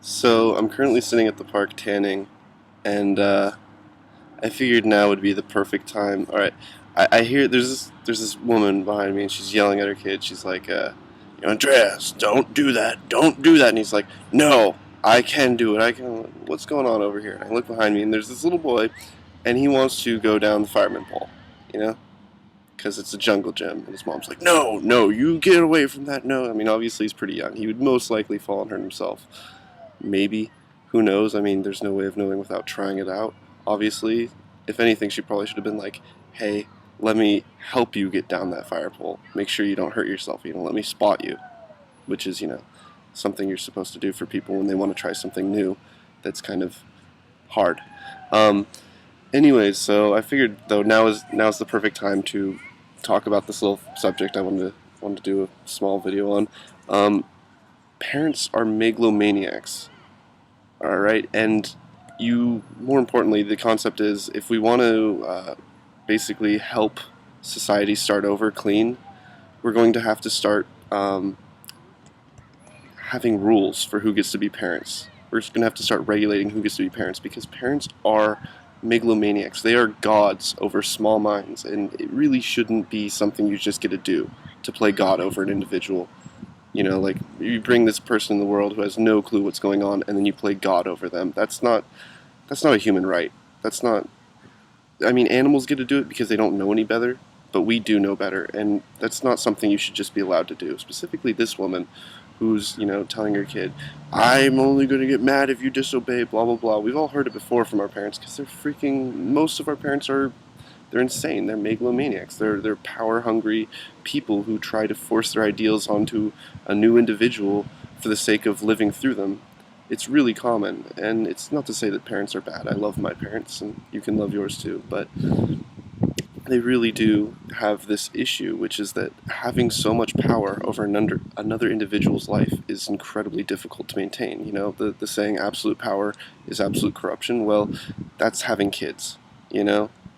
So I'm currently sitting at the park tanning, and I figured now would be the perfect time. All right, I hear there's this woman behind me, and she's yelling at her kid. She's like, Andreas, don't do that, don't do that. And he's like, no, I can do it. I can. What's going on over here? And I look behind me, and there's this little boy, and he wants to go down the fireman pole, you know, because it's a jungle gym. And his mom's like, no, no, you get away from that. No, I mean, obviously he's pretty young. He would most likely fall and hurt himself. Maybe. Who knows? I mean, there's no way of knowing without trying it out. Obviously, if anything, she probably should have been like, hey, let me help you get down that fire pole. Make sure you don't hurt yourself. Let me spot you. Which is, something you're supposed to do for people when they want to try something new that's kind of hard. Um, Anyways, so I figured, though, now's the perfect time to talk about this little subject I wanted to do a small video on. Parents are megalomaniacs. Alright, and more importantly, the concept is if we want to basically help society start over clean, we're going to have to start having rules for who gets to be parents. We're just going to have to start regulating who gets to be parents, because parents are megalomaniacs. They are gods over small minds, and it really shouldn't be something you just get to do, to play God over an individual. Like you bring this person in the world who has no clue what's going on, and then you play God over them. That's not a human right. That's not. I mean, animals get to do it because they don't know any better, but we do know better, and that's not something you should just be allowed to do. Specifically, this woman, who's telling her kid, "I'm only going to get mad if you disobey." Blah blah blah. We've all heard it before from our parents, because most of our parents are. They're insane. They're megalomaniacs. They're power-hungry people who try to force their ideals onto a new individual for the sake of living through them. It's really common, and it's not to say that parents are bad. I love my parents, and you can love yours too, but they really do have this issue, which is that having so much power over another individual's life is incredibly difficult to maintain. The saying absolute power is absolute corruption. Well, that's having kids,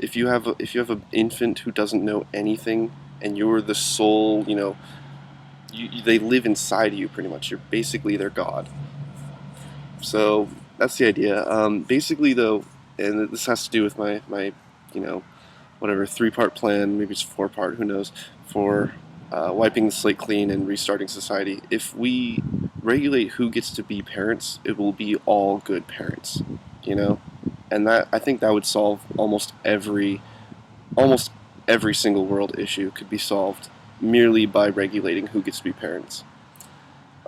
If you have an infant who doesn't know anything, and you're the sole, they live inside of you pretty much. You're basically their god. So that's the idea. Basically, though, and this has to do with my whatever 3-part plan, maybe it's 4-part, who knows, for wiping the slate clean and restarting society. If we regulate who gets to be parents, it will be all good parents, and I think that would solve almost every single world issue could be solved merely by regulating who gets to be parents.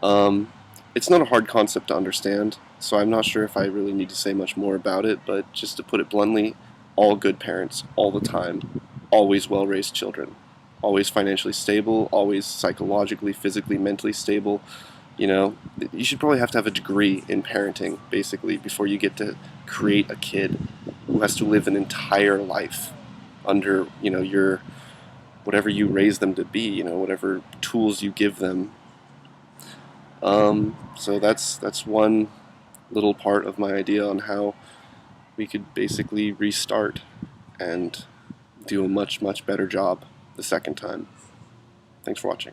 It's not a hard concept to understand, so I'm not sure if I really need to say much more about it, but just to put it bluntly, all good parents, all the time, always well-raised children, always financially stable, always psychologically, physically, mentally stable. You should probably have to have a degree in parenting, basically, before you get to create a kid who has to live an entire life under, your whatever you raise them to be, whatever tools you give them. So that's one little part of my idea on how we could basically restart and do a much, much better job the second time. Thanks for watching.